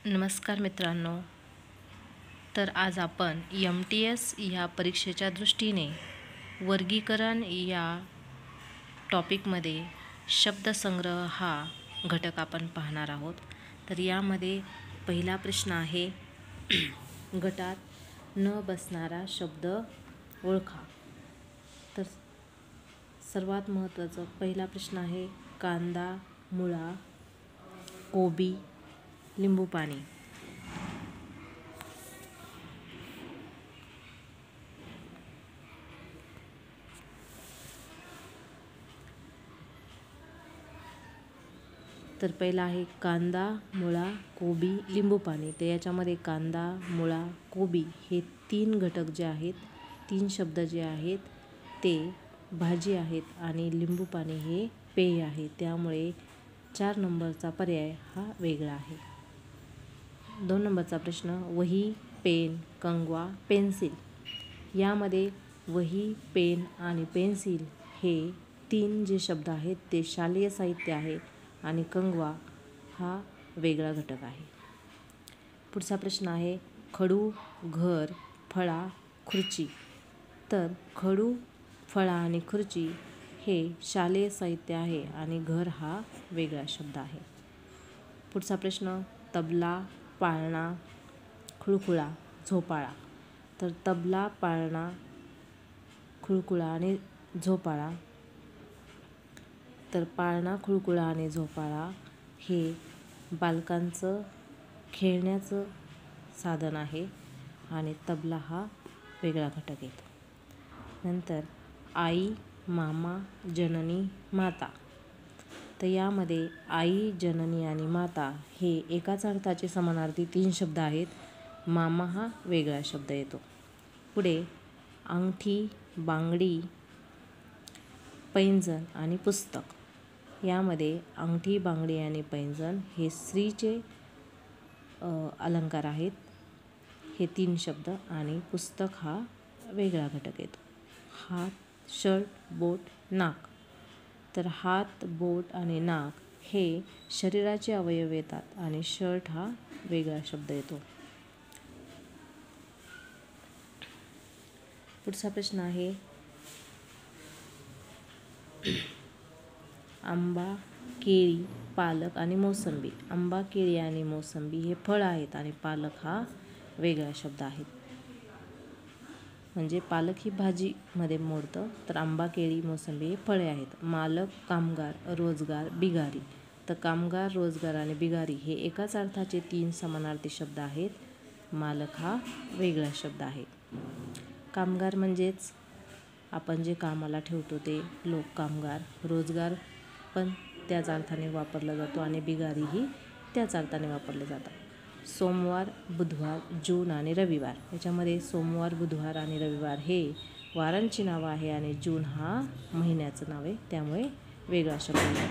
नमस्कार मित्रांनो. तर आज आपण MTS या परीक्षेच्या दृष्टीने वर्गीकरण या टॉपिकमध्ये शब्दसंग्रह हा घटक आपण पाहणार आहोत. तर यामध्ये पहिला प्रश्न आहे गटात न बसणारा शब्द ओळखा. तर सर्वात महत्त्वाचा पहिला प्रश्न आहे कांदा, मुळा, कोबी, लिंबू पाणी. तर पहिला आहे कांदा, मुळा, कोबी, लिंबू पाणी. तर याच्यामध्ये कांदा, मुळा, कोबी हे 3 घटक जे आहेत, 3 शब्द जे आहेत ते भाजी आहेत आणि लिंबू पाणी हे पेय आहे. त्यामुळे 4 नंबरचा पर्याय हा वेगळा आहे. 2 नंबरचा प्रश्न वही, पेन, कंगवा, पेन्सिल. यामध्ये वही, पेन आणि पेन्सिल हे 3 जे शब्द आहेत ते शालेय साहित्य आहे आणि कंगवा हा वेगळा घटक आहे. पुढचा प्रश्न आहे खडू, घर, फळा, खुर्ची. तर खडू, फळा आणि खुर्ची हे शालेय साहित्य आहे आणि घर हा वेगळा शब्द आहे. पुढचा प्रश्न तबला, पाळणा, खुळखुळा, झोपाळा. तर तबला, पाळणा, खुळखुळा आणि झोपाळा. तर पाळणा, खुळखुळा आणि झोपाळा हे बालकांचं खेळण्याचं साधन आहे आणि तबला हा वेगळा घटक येतो. नंतर आई, मामा, जननी, माता. तर यामध्ये आई, जननी आणि माता हे एकाच अर्थाचे समानार्थी 3 शब्द आहेत. मामा हा वेगळा शब्द येतो. पुढे अंगठी, बांगडी, पैंजण आणि पुस्तक. यामध्ये अंगठी, बांगडी आणि पैंजण हे स्त्रीचे अलंकार आहेत, हे 3 शब्द, आणि पुस्तक हा वेगळा घटक येतो. हात, शर्ट, बोट, नाक. तर हात, बोट आणि नाक हे शरीराचे अवयव येतात आणि शर्ट हा वेगळा शब्द येतो. पुढचा प्रश्न आहे आंबा, केळी, पालक आणि मोसंबी. आंबा, केळी आणि मोसंबी हे फळ आहेत आणि पालक हा वेगळा शब्द आहे. म्हणजे पालक ही भाजीमध्ये मोडतं, तर आंबा, केळी, मोसंबी हे फळे आहेत. मालक, कामगार, रोजगार, बिगारी. तर कामगार, रोजगार आणि बिगारी हे एकाच अर्थाचे 3 समानार्थी शब्द आहेत. मालक हा वेगळा शब्द आहे. कामगार म्हणजेच आपण जे कामाला ठेवतो ते लोक कामगार. रोजगार पण त्याच अर्थाने वापरला जातो आणि बिगारीही त्याच अर्थाने वापरले जातात. सोमवार, बुधवार, जून आणि रविवार. याच्यामध्ये सोमवार, बुधवार आणि रविवार हे वारांची नावं आहे आणि जून हा महिन्याचं नाव आहे, त्यामुळे वेगळा शब्द आहे.